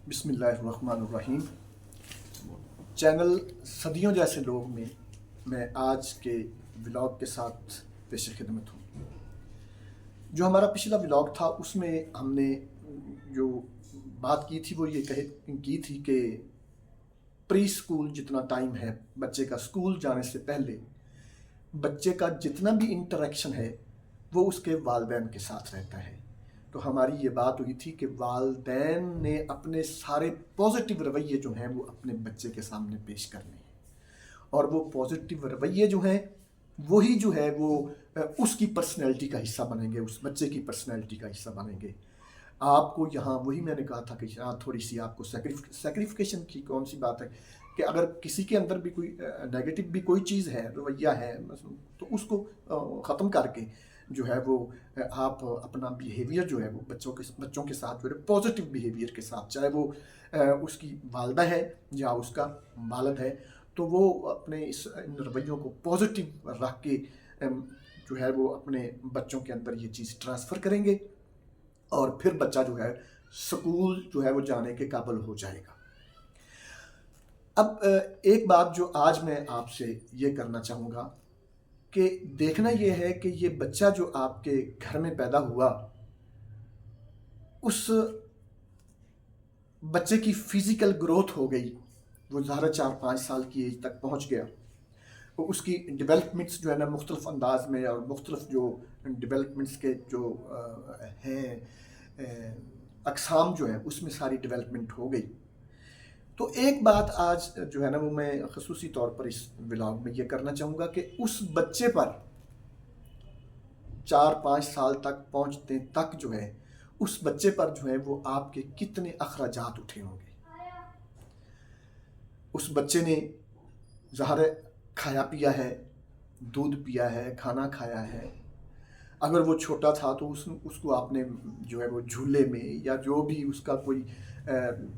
بسم اللہ الرحمن الرحیم۔ چینل صدیوں جیسے لوگ میں آج کے ولاگ کے ساتھ پیش خدمت ہوں۔ جو ہمارا پچھلا ولاگ تھا اس میں ہم نے جو بات کی تھی وہ یہ کی تھی کہ پری اسکول جتنا ٹائم ہے بچے کا اسکول جانے سے پہلے بچے کا جتنا بھی انٹریکشن ہے وہ اس کے والدین کے ساتھ رہتا ہے۔ تو ہماری یہ بات ہوئی تھی کہ والدین نے اپنے سارے پازیٹیو رویے جو ہیں وہ اپنے بچے کے سامنے پیش کرنے ہیں، اور وہ پازیٹیو رویے جو ہیں وہی جو ہے وہ اس کی پرسنالٹی کا حصہ بنیں گے، اس بچے کی پرسنالٹی کا حصہ بنیں گے۔ آپ کو یہاں وہی میں نے کہا تھا کہ یہاں تھوڑی سی آپ کو سیکریفیکیشن کی کون سی بات ہے کہ اگر کسی کے اندر بھی کوئی نیگیٹو بھی کوئی چیز ہے، رویہ ہے، تو اس کو ختم کر کے جو ہے وہ آپ اپنا بیہیویئر جو ہے وہ بچوں کے ساتھ جو ہے پازیٹیو بیہیویئر کے ساتھ، چاہے وہ اس کی والدہ ہے یا اس کا والد ہے، تو وہ اپنے اس ان رویوں کو پازیٹیو رکھ کے جو ہے وہ اپنے بچوں کے اندر یہ چیز ٹرانسفر کریں گے، اور پھر بچہ جو ہے سکول جو ہے وہ جانے کے قابل ہو جائے گا۔ اب ایک بات جو آج میں آپ سے یہ کرنا چاہوں گا کہ دیکھنا یہ ہے کہ یہ بچہ جو آپ کے گھر میں پیدا ہوا، اس بچے کی فزیکل گروتھ ہو گئی، وہ ظاہر 4-5 سال کی ایج تک پہنچ گیا، وہ اس کی ڈیولپمنٹس جو ہے نا مختلف انداز میں اور مختلف جو ڈیولپمنٹس کے جو ہیں اقسام جو ہیں اس میں ساری ڈیولپمنٹ ہو گئی۔ تو ایک بات آج جو ہے نا وہ میں خصوصی طور پر اس ولاگ میں یہ کرنا چاہوں گا کہ اس بچے پر 4-5 سال تک پہنچتے تک جو ہے اس بچے پر جو ہے وہ آپ کے کتنے اخراجات اٹھے ہوں گے۔ اس بچے نے ظاہر کھایا پیا ہے، دودھ پیا ہے، کھانا کھایا ہے۔ اگر وہ چھوٹا تھا تو اس کو آپ نے جو ہے وہ جھولے میں یا جو بھی اس کا کوئی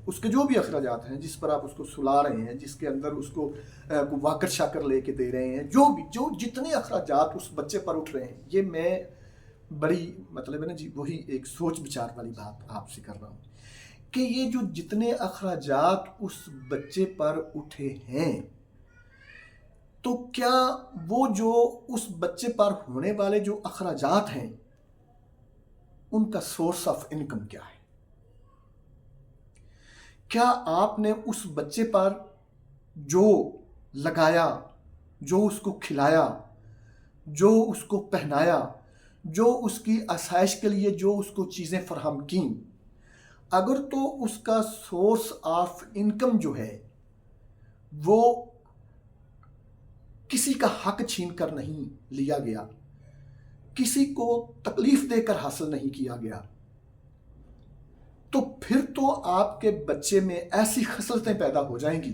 اس کے جو بھی اخراجات ہیں جس پر آپ اس کو سلا رہے ہیں، جس کے اندر اس کو واکر شاکر لے کے دے رہے ہیں، جو جتنے اخراجات اس بچے پر اٹھ رہے ہیں، یہ میں بڑی مطلب ہے نا جی وہی ایک سوچ بچار والی بات آپ سے کر رہا ہوں کہ یہ جو جتنے اخراجات اس بچے پر اٹھے ہیں، تو کیا وہ جو اس بچے پر ہونے والے جو اخراجات ہیں ان کا سورس آف انکم کیا ہے؟ کیا آپ نے اس بچے پر جو لگایا، جو اس کو کھلایا، جو اس کو پہنایا، جو اس کی آسائش کے لیے جو اس کو چیزیں فراہم کیں، اگر تو اس کا سورس آف انکم جو ہے وہ کسی کا حق چھین کر نہیں لیا گیا، کسی کو تکلیف دے کر حاصل نہیں کیا گیا، تو پھر تو آپ کے بچے میں ایسی خصلتیں پیدا ہو جائیں گی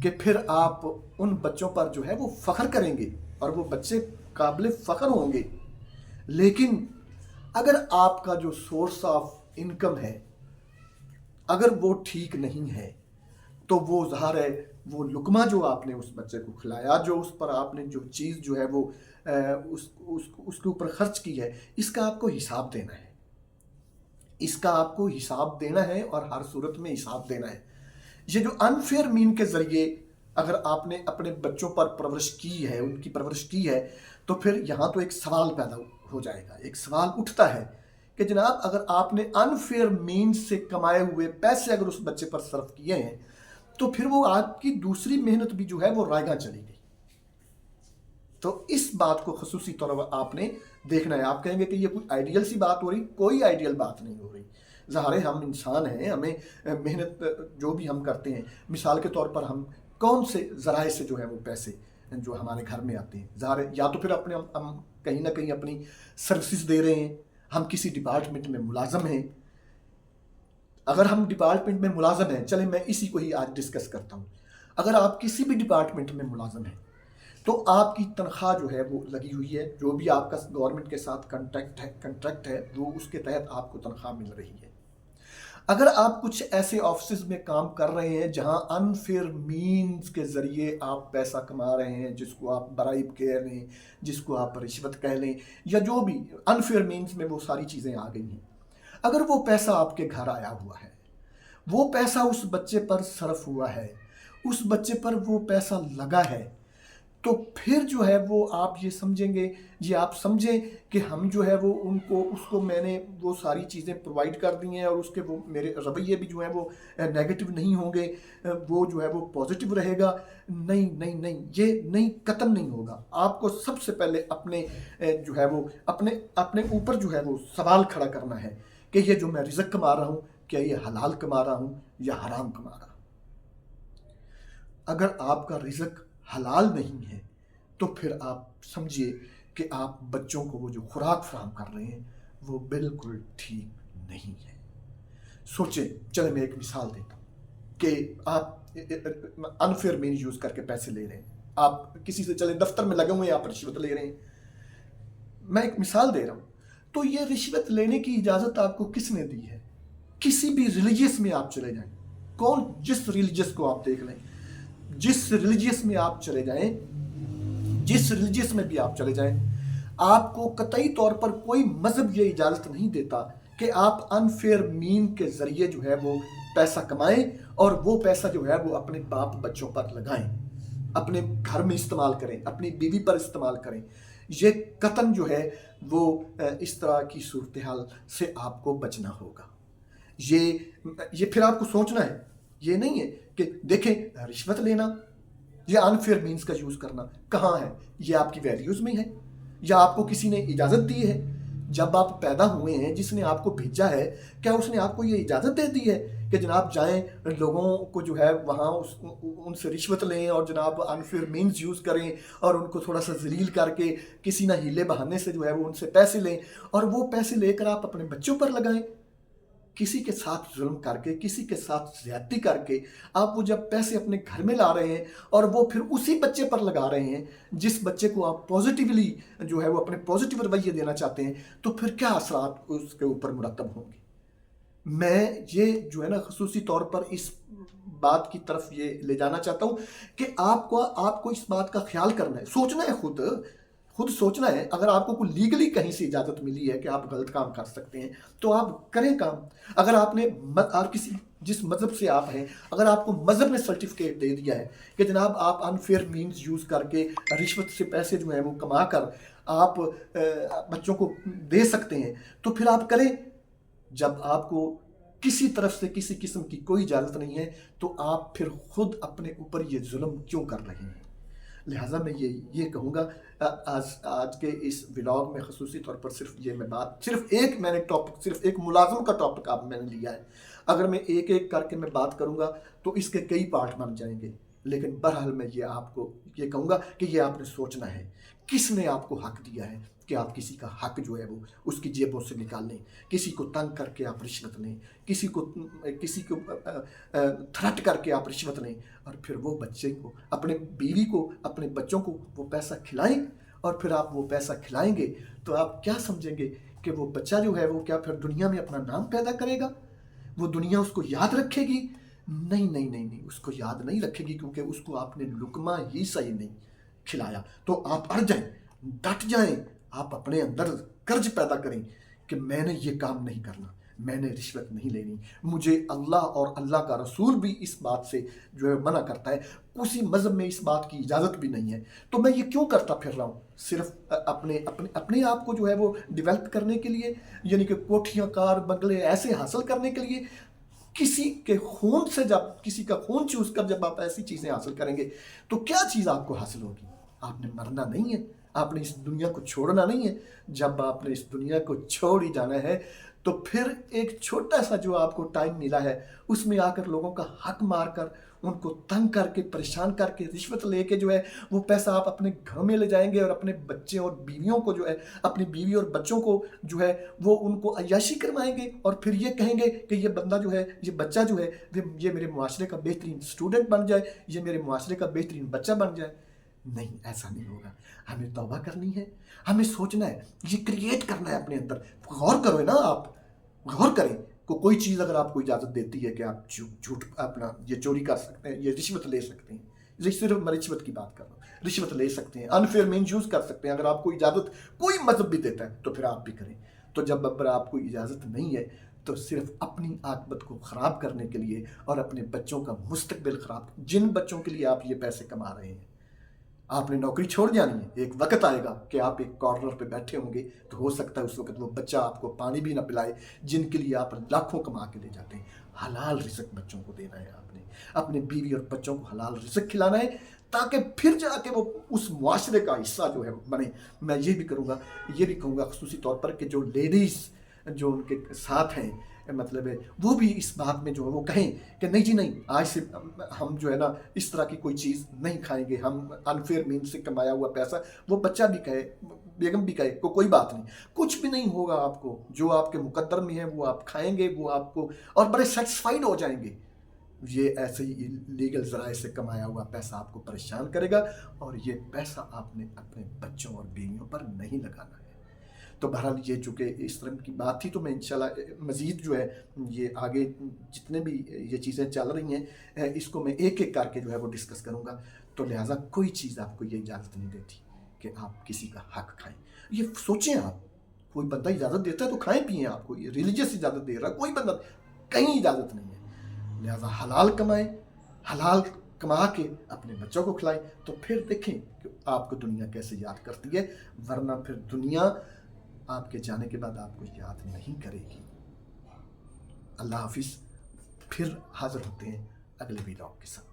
کہ پھر آپ ان بچوں پر جو ہے وہ فخر کریں گے اور وہ بچے قابل فخر ہوں گے۔ لیکن اگر آپ کا جو سورس آف انکم ہے اگر وہ ٹھیک نہیں ہے تو وہ ظاہر ہے وہ لقمہ جو آپ نے اس بچے کو کھلایا، جو اس پر آپ نے جو چیز جو ہے وہ اس کے اوپر خرچ کی ہے، اس کا آپ کو حساب دینا ہے، اس کا آپ کو حساب دینا ہے اور ہر صورت میں حساب دینا ہے۔ یہ جو انفیئر مین کے ذریعے اگر آپ نے اپنے بچوں پر پرورش کی ہے، ان کی پرورش کی ہے، تو پھر یہاں تو ایک سوال پیدا ہو جائے گا، ایک سوال اٹھتا ہے کہ جناب اگر آپ نے انفیئر مین سے کمائے ہوئے پیسے اگر اس بچے پر صرف کیے ہیں تو پھر وہ آپ کی دوسری محنت بھی جو ہے وہ رائگاں چلی گئی۔ تو اس بات کو خصوصی طور پر آپ نے دیکھنا ہے۔ آپ کہیں گے کہ یہ کوئی آئیڈیل سی بات ہو رہی، کوئی آئیڈیل بات نہیں ہو رہی۔ ظاہر ہے ہم انسان ہیں، ہمیں محنت جو بھی ہم کرتے ہیں، مثال کے طور پر ہم کون سے ذرائع سے جو ہے وہ پیسے جو ہمارے گھر میں آتے ہیں، ظاہر ہے یا تو پھر اپنے ہم کہیں نہ کہیں اپنی سروسز دے رہے ہیں، ہم کسی ڈپارٹمنٹ میں ملازم ہیں۔ اگر ہم ڈپارٹمنٹ میں ملازم ہیں، چلیں میں اسی کو ہی آج ڈسکس کرتا ہوں، اگر آپ کسی بھی ڈپارٹمنٹ میں ملازم ہیں تو آپ کی تنخواہ جو ہے وہ لگی ہوئی ہے، جو بھی آپ کا گورنمنٹ کے ساتھ کنٹریکٹ ہے وہ اس کے تحت آپ کو تنخواہ مل رہی ہے۔ اگر آپ کچھ ایسے آفسز میں کام کر رہے ہیں جہاں انفیئر مینز کے ذریعے آپ پیسہ کما رہے ہیں، جس کو آپ برائب کہہ لیں، جس کو آپ رشوت کہہ لیں، یا جو بھی انفیئر مینز میں وہ ساری چیزیں آ گئی ہیں، اگر وہ پیسہ آپ کے گھر آیا ہوا ہے، وہ پیسہ اس بچے پر صرف ہوا ہے، اس بچے پر وہ پیسہ لگا ہے، تو پھر جو ہے وہ آپ یہ سمجھیں گے، یہ آپ سمجھیں کہ ہم جو ہے وہ اس کو میں نے وہ ساری چیزیں پرووائڈ کر دی ہیں، اور اس کے وہ میرے رویے بھی جو ہیں وہ نیگیٹو نہیں ہوں گے، وہ جو ہے وہ پازیٹیو رہے گا۔ نہیں نہیں نہیں، یہ نہیں، قطعاً نہیں ہوگا۔ آپ کو سب سے پہلے اپنے جو ہے وہ اپنے اوپر جو ہے وہ سوال کھڑا کرنا ہے کہ یہ جو میں رزق کما رہا ہوں، کیا یہ حلال کما رہا ہوں یا حرام کما رہا ہوں؟ اگر آپ کا رزق حلال نہیں ہے تو پھر آپ سمجھیے کہ آپ بچوں کو وہ جو خوراک فراہم کر رہے ہیں وہ بالکل ٹھیک نہیں ہے۔ سوچیں، چلیں میں ایک مثال دیتا ہوں کہ آپ انفیئر مینز یوز کر کے پیسے لے رہے ہیں، آپ کسی سے، چلیں دفتر میں لگے ہوئے ہیں، آپ رشوت لے رہے ہیں۔ میں ایک مثال دے رہا ہوں، تو یہ رشوت لینے کی اجازت آپ کو کس نے دی ہے؟ کسی بھی ریلیجیس میں آپ چلے جائیں، جس ریلیجیس کو آپ دیکھ لیں، جس ریلیجیس میں آپ چلے جائیں، جس ریلیجیس میں بھی آپ چلے جائیں، آپ کو قطعی طور پر کوئی مذہب یہ اجازت نہیں دیتا کہ آپ انفیئر مین کے ذریعے جو ہے وہ پیسہ کمائیں اور وہ پیسہ جو ہے وہ اپنے باپ بچوں پر لگائیں، اپنے گھر میں استعمال کریں، اپنی بیوی پر استعمال کریں۔ یہ قطعاً جو ہے وہ اس طرح کی صورتحال سے آپ کو بچنا ہوگا۔ یہ پھر آپ کو سوچنا ہے، یہ نہیں ہے کہ دیکھیں رشوت لینا یا انفیئر مینز کا یوز کرنا کہاں ہے، یہ آپ کی ویلیوز میں ہے یا آپ کو کسی نے اجازت دی ہے؟ جب آپ پیدا ہوئے ہیں، جس نے آپ کو بھیجا ہے، کیا اس نے آپ کو یہ اجازت دے دی ہے کہ جناب جائیں لوگوں کو جو ہے وہاں ان سے رشوت لیں اور جناب انفیئر مینز یوز کریں اور ان کو تھوڑا سا ذلیل کر کے کسی نہ ہیلے بہانے سے جو ہے وہ ان سے پیسے لیں اور وہ پیسے لے کر آپ اپنے بچوں پر لگائیں؟ کسی کے ساتھ ظلم کر کے، کسی کے ساتھ زیادتی کر کے آپ وہ جب پیسے اپنے گھر میں لا رہے ہیں اور وہ پھر اسی بچے پر لگا رہے ہیں جس بچے کو آپ پازیٹیولی جو ہے وہ اپنے پازیٹیو رویے دینا چاہتے ہیں، تو پھر کیا اثرات اس کے اوپر مرتب ہوں گے؟ میں یہ جو ہے نا خصوصی طور پر اس بات کی طرف یہ لے جانا چاہتا ہوں کہ آپ کو اس بات کا خیال کرنا ہے، سوچنا ہے، خود سوچنا ہے۔ اگر آپ کو کوئی لیگلی کہیں سے اجازت ملی ہے کہ آپ غلط کام کر سکتے ہیں تو آپ کریں کام۔ اگر آپ نے جس مذہب سے آپ ہیں، اگر آپ کو مذہب نے سرٹیفکیٹ دے دیا ہے کہ جناب آپ انفیئر مینز یوز کر کے رشوت سے پیسے جو ہیں وہ کما کر آپ بچوں کو دے سکتے ہیں، تو پھر آپ کریں۔ جب آپ کو کسی طرف سے کسی قسم کی کوئی اجازت نہیں ہے تو آپ پھر خود اپنے اوپر یہ ظلم کیوں کر رہے ہیں؟ لہٰذا میں یہ کہوں گا، آج کے اس ولاگ میں خصوصی طور پر صرف ایک ملازم کا ٹاپک آپ میں نے لیا ہے۔ اگر میں ایک ایک کر کے میں بات کروں گا تو اس کے کئی پارٹ بن جائیں گے، لیکن بہرحال میں یہ آپ کو یہ کہوں گا کہ یہ آپ نے سوچنا ہے، کس نے آپ کو حق دیا ہے کہ آپ کسی کا حق جو ہے وہ اس کی جیبوں سے نکال لیں، کسی کو تنگ کر کے آپ رشوت لیں، کسی کو تھرٹ کر کے آپ رشوت لیں، اور پھر وہ بچے کو، اپنے بیوی کو، اپنے بچوں کو وہ پیسہ کھلائیں، اور پھر آپ وہ پیسہ کھلائیں گے تو آپ کیا سمجھیں گے کہ وہ بچہ جو ہے وہ کیا پھر دنیا میں اپنا نام پیدا کرے گا؟ وہ دنیا اس کو یاد رکھے گی؟ نہیں نہیں نہیں نہیں، اس کو یاد نہیں رکھے گی، کیونکہ اس کو آپ نے لقمہ ہی صحیح نہیں کھلایا۔ تو آپ اڑ جائیں، ڈٹ جائیں، آپ اپنے اندر کرج پیدا کریں کہ میں نے یہ کام نہیں کرنا، میں نے رشوت نہیں لینی۔ مجھے اللہ اور اللہ کا رسول بھی اس بات سے جو ہے منع کرتا ہے، کسی مذہب میں اس بات کی اجازت بھی نہیں ہے، تو میں یہ کیوں کرتا پھر رہا ہوں؟ صرف اپنے آپ کو جو ہے وہ ڈیولپ کرنے کے لیے، یعنی کہ کوٹھیاں، کار، بنگلے ایسے حاصل کرنے کے لیے؟ کسی کے خون سے، جب کسی کا خون چوس کر جب آپ ایسی چیزیں حاصل کریں گے تو کیا چیز آپ کو حاصل ہوگی؟ آپ نے مرنا نہیں ہے، آپ نے اس دنیا کو چھوڑنا نہیں ہے۔ جب آپ نے اس دنیا کو چھوڑ ہی جانا ہے تو پھر ایک چھوٹا سا جو آپ کو ٹائم ملا ہے اس میں آ کر لوگوں کا حق مار کر، ان کو تنگ کر کے، پریشان کر کے، رشوت لے کے جو ہے وہ پیسہ آپ اپنے گھروں میں لے جائیں گے، اور اپنے بچے اور بیویوں کو جو ہے، اپنی بیوی اور بچوں کو جو ہے وہ ان کو عیاشی کروائیں گے، اور پھر یہ کہیں گے کہ یہ بندہ جو ہے، یہ بچہ جو ہے یہ میرے معاشرے کا بہترین سٹوڈنٹ بن جائے، یہ میرے معاشرے کا بہترین بچہ بن جائے۔ نہیں، ایسا نہیں ہوگا۔ ہمیں توبہ کرنی ہے، ہمیں سوچنا ہے، یہ کریٹ کرنا ہے اپنے اندر۔ غور کرو نا، آپ غور کریں، کوئی چیز اگر آپ کو اجازت دیتی ہے کہ آپ جھوٹ اپنا یہ چوری کر سکتے ہیں، یہ رشوت لے سکتے ہیں، صرف میں رشوت کی بات کر رہا ہوں، رشوت لے سکتے ہیں، انفیئر مینز یوز کر سکتے ہیں، اگر آپ کو اجازت کوئی مذہب بھی دیتا ہے تو پھر آپ بھی کریں۔ تو جب آپ کو اجازت نہیں ہے تو صرف اپنی عاقبت کو خراب کرنے کے لیے اور اپنے بچوں کا مستقبل خراب، جن بچوں کے لیے آپ یہ پیسے کما رہے ہیں، آپ نے نوکری چھوڑ جانی ہے، ایک وقت آئے گا کہ آپ ایک کارنر پہ بیٹھے ہوں گے، تو ہو سکتا ہے اس وقت وہ بچہ آپ کو پانی بھی نہ پلائے جن کے لیے آپ لاکھوں کما کے لے جاتے ہیں۔ حلال رزق بچوں کو دینا ہے، آپ نے اپنے بیوی اور بچوں کو حلال رزق کھلانا ہے، تاکہ پھر جا کے وہ اس معاشرے کا حصہ جو ہے بنے۔ میں یہ بھی کروں گا، یہ بھی کہوں گا خصوصی طور پر کہ جو لیڈیز جو ان کے ساتھ ہیں، مطلب ہے وہ بھی اس بات میں جو ہے وہ کہیں کہ نہیں جی نہیں، آج سے ہم جو ہے نا اس طرح کی کوئی چیز نہیں کھائیں گے، ہم انفیئر مین سے کمایا ہوا پیسہ، وہ بچہ بھی کہے، بیگم بھی کہے، کوئی بات نہیں، کچھ بھی نہیں ہوگا، آپ کو جو آپ کے مقدر میں ہے وہ آپ کھائیں گے، وہ آپ کو اور بڑے سیٹسفائیڈ ہو جائیں گے۔ یہ ایسے ہی لیگل ذرائع سے کمایا ہوا پیسہ آپ کو پریشان کرے گا، اور یہ پیسہ آپ نے اپنے بچوں اور بیویوں پر نہیں لگانا ہے۔ تو بہرحال یہ چونکہ اس طرح کی بات تھی، تو میں انشاءاللہ مزید جو ہے یہ آگے جتنے بھی یہ چیزیں چل رہی ہیں اس کو میں ایک ایک کر کے جو ہے وہ ڈسکس کروں گا۔ تو لہٰذا کوئی چیز آپ کو یہ اجازت نہیں دیتی کہ آپ کسی کا حق کھائیں۔ یہ سوچیں، آپ کوئی بندہ اجازت دیتا ہے تو کھائیں پئیں، آپ کو یہ ریلیجیس اجازت دے رہا ہے، کوئی بندہ کہیں اجازت نہیں ہے۔ لہٰذا حلال کمائیں، حلال کما کے اپنے بچوں کو کھلائیں، تو پھر دیکھیں کہ آپ کو دنیا کیسے یاد کرتی ہے، ورنہ پھر دنیا آپ کے جانے کے بعد آپ کو یاد نہیں کرے گی۔ اللہ حافظ، پھر حاضر ہوتے ہیں اگلے ویلاگ کے ساتھ۔